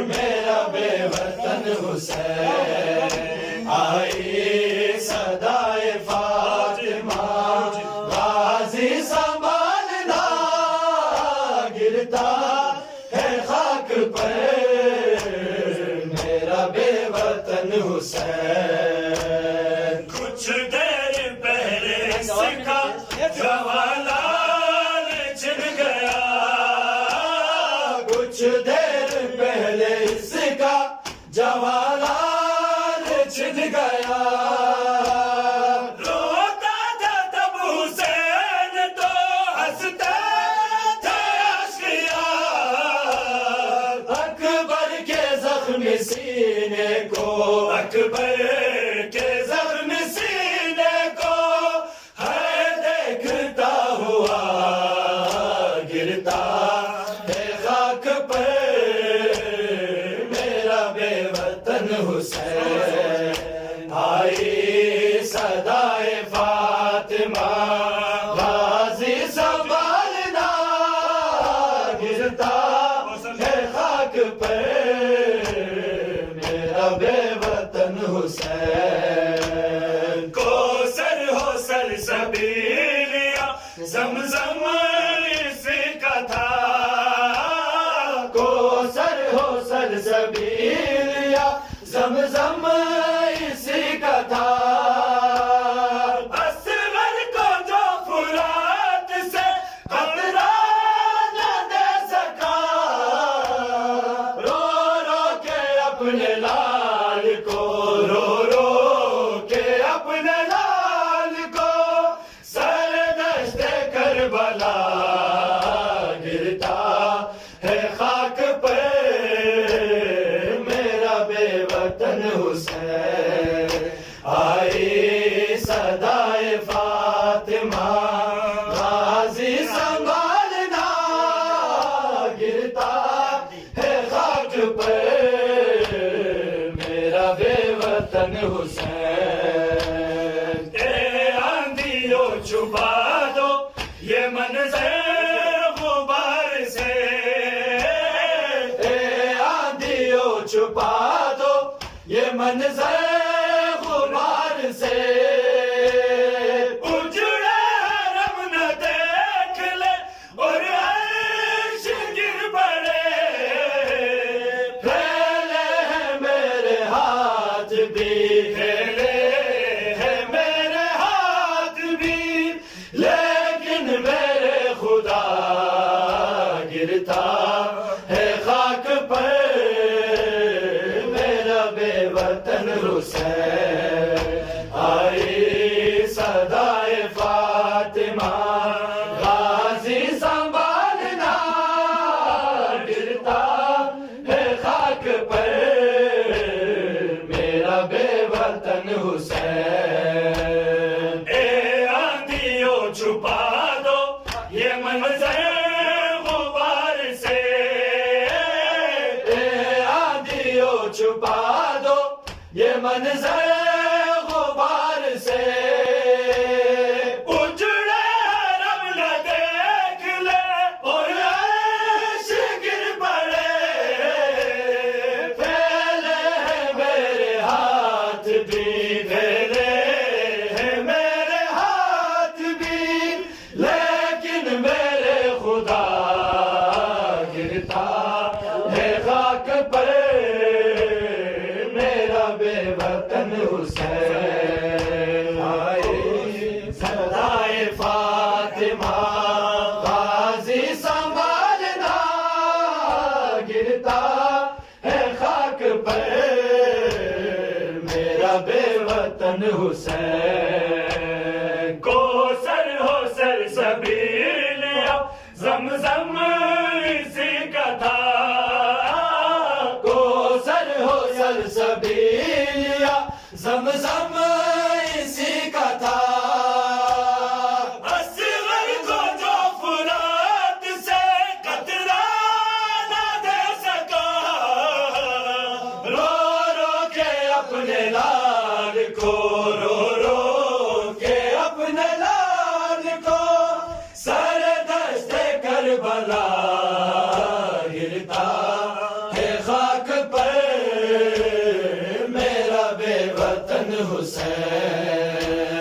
میرا بے وطن حسین آئی صدائے فاطمہ غازی سنبھالنا گرتا ہے خاک پر میرا بے وطن حسین کچھ دیر پہلے اس کا جوالان چھن گیا کچھ دیر پہلے اس کا جوالان چھن گیا روتا تھا تب حسین تو ہنستے تھے اشکیار اکبر کے زخم سینے کو اکبر کے زخم سینے کو ہے دیکھتا ہوا گرتا ہے خاک پر میرا بے وطن حسین آئی صدائے فاطمہ غازی سنبھالنا گرتا ہے خاک پر میرا بے وطن حسین کوثر ہو سلسبیلیا زمزم اسی کا تھا کوثر ہو سلسبیلیا زمزم اسی کا تھا اصغر کو جو فرات سے قطرہ نہ دے سکا رو رو کے اپنے لال کو رو رو کے اپنے لال کو سر دشت کربلا گرتا ہے خاک پر میرا بے وطن حسین آئی صدائے فاطمہ غازی سنبھالنا گرتا ہے خاک پر میرا بے وطن حسین اے آندھیوں چھپا دو یہ منظر غبار سے اے آندھیوں چھپا دو یہ منظر غبار سے اجڑے حرم نہ دیکھ لے اور عرش گر پڑے پھیلے ہیں میرے ہاتھ بھی پھیلے ہے میرے ہاتھ بھی لیکن میرے خدا گرتا ہے خاک پر میرا بے وطن حسین آئی صدائے فاطمہ غازی سنبھالنا گرتا ہے خاک پر میرا بے وطن حسین اے آندھیوں چھپا دو یہ منظر غبار سے اے آندھیوں چھپا دو یہ منظر غبار سے اجڑے حرم نہ دیکھ لے اور عرش گر پڑے پھیلے ہیں میرے ہاتھ بھی پھیلے ہے میرے ہاتھ بھی لیکن میرے خدا گرتا ہے خاک پر میرا بے وطن حسین آئی صدائے فاطمہ غازی سنبھالنا گرتا ہے خاک پر میرا بے وطن حسین کوثر ہو سلسبیلیا زمزم اسی کا تھا کوثر ہو سلسبیلیا زمزم اسی کا تھا اصغر کو جو فرات سے قطرہ نہ دے سکا رو رو کے اپنے لال کو رو رو کے اپنے لال کو سر دشت کربلا حسین